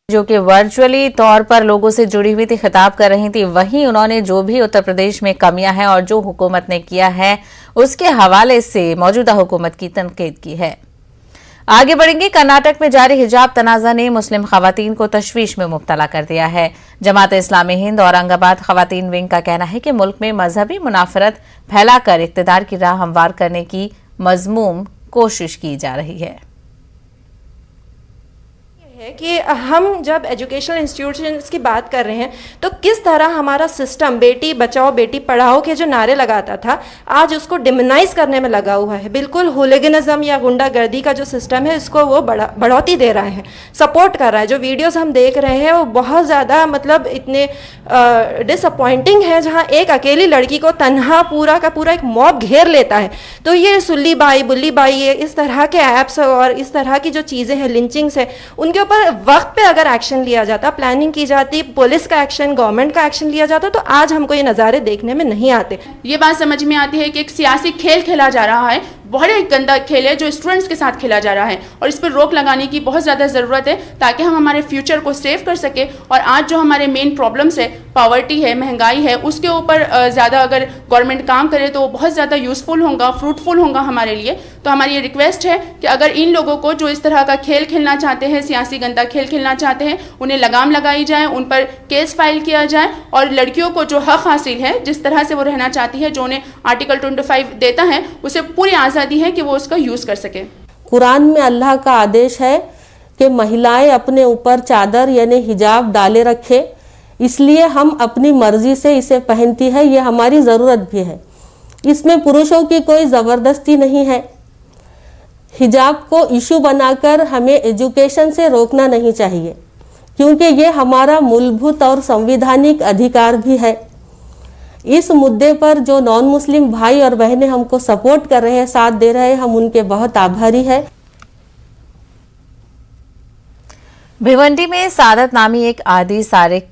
जो कि वर्चुअली तौर पर लोगों से जुड़ी हुई थी, खिताब कर रही थी। वहीं उन्होंने जो भी उत्तर प्रदेश में कमियां हैं और जो हुकूमत ने किया है उसके हवाले से मौजूदा हुकूमत की तनकीद की है। आगे बढ़ेंगे। कर्नाटक में जारी हिजाब तनाज़ा ने मुस्लिम खवातीन को तशवीश में मुब्तला कर दिया है। जमात इस्लामी हिंद औरंगाबाद खवातीन विंग का कहना है कि मुल्क में मजहबी मुनाफरत फैलाकर इक़्तिदार की राह हमवार करने की मज़मूम कोशिश की जा रही है कि हम जब एजुकेशनल इंस्टीट्यूशंस की बात कर रहे हैं तो किस तरह हमारा सिस्टम बेटी बचाओ बेटी पढ़ाओ के जो नारे लगाता था आज उसको डिमोनाइज करने में लगा हुआ है। बिल्कुल हुलिगनिज्म या गुंडागर्दी का जो सिस्टम है इसको वो बढ़ोतरी दे रहा है, सपोर्ट कर रहा है। जो वीडियोस हम देख रहे हैं वो बहुत ज़्यादा मतलब इतने डिसअपॉइंटिंग है, जहाँ एक अकेली लड़की को तन्हा पूरा का पूरा एक मॉब घेर लेता है। तो ये सुल्ली बाई बुल्ली बाई ये इस तरह के ऐप्स और इस तरह की जो चीज़ें हैं, लिंचिंग्स है, उनके ऊपर वक्त पे अगर एक्शन लिया जाता, प्लानिंग की जाती, पुलिस का एक्शन, गवर्नमेंट का एक्शन लिया जाता, तो आज हमको ये नज़ारे देखने में नहीं आते। ये बात समझ में आती है कि एक सियासी खेल खेला जा रहा है, बहुत एक गंदा खेल है जो स्टूडेंट्स के साथ खेला जा रहा है और इस पर रोक लगाने की बहुत ज़्यादा ज़रूरत है ताकि हम हमारे फ्यूचर को सेव कर सके। और आज जो हमारे मेन प्रॉब्लम्स है, पॉवर्टी है, महंगाई है, उसके ऊपर ज़्यादा अगर गवर्नमेंट काम करे तो वो बहुत ज़्यादा यूज़फुल होगा, फ्रूटफुल होगा हमारे लिए। तो हमारी ये रिक्वेस्ट है कि अगर इन लोगों को जो इस तरह का खेल खेलना चाहते हैं, सियासी गंदा खेल खेलना चाहते हैं, उन्हें लगाम लगाई जाए, उन पर केस फाइल किया जाए और लड़कियों को जो हक हासिल है, जिस तरह से वो रहना चाहती है, जो उन्हें आर्टिकल 25 देता है, उसे पूरी आज़ादी है कि वो उसका यूज़ कर सके। कुरान में अल्लाह का आदेश है कि महिलाएं अपने ऊपर चादर यानी हिजाब डाले रखे, इसलिए हम अपनी मर्जी से इसे पहनती है, ये हमारी ज़रूरत भी है। इसमें पुरुषों की कोई ज़बरदस्ती नहीं है। हिजाब को इशू बनाकर हमें एजुकेशन से रोकना नहीं चाहिए, क्योंकि ये हमारा मूलभूत और संवैधानिक अधिकार भी है। इस मुद्दे पर जो नॉन मुस्लिम भाई और बहनें हमको सपोर्ट कर रहे हैं, साथ दे रहे हैं, हम उनके बहुत आभारी हैं। भिवंडी में सादत नामी एक आदि सारिक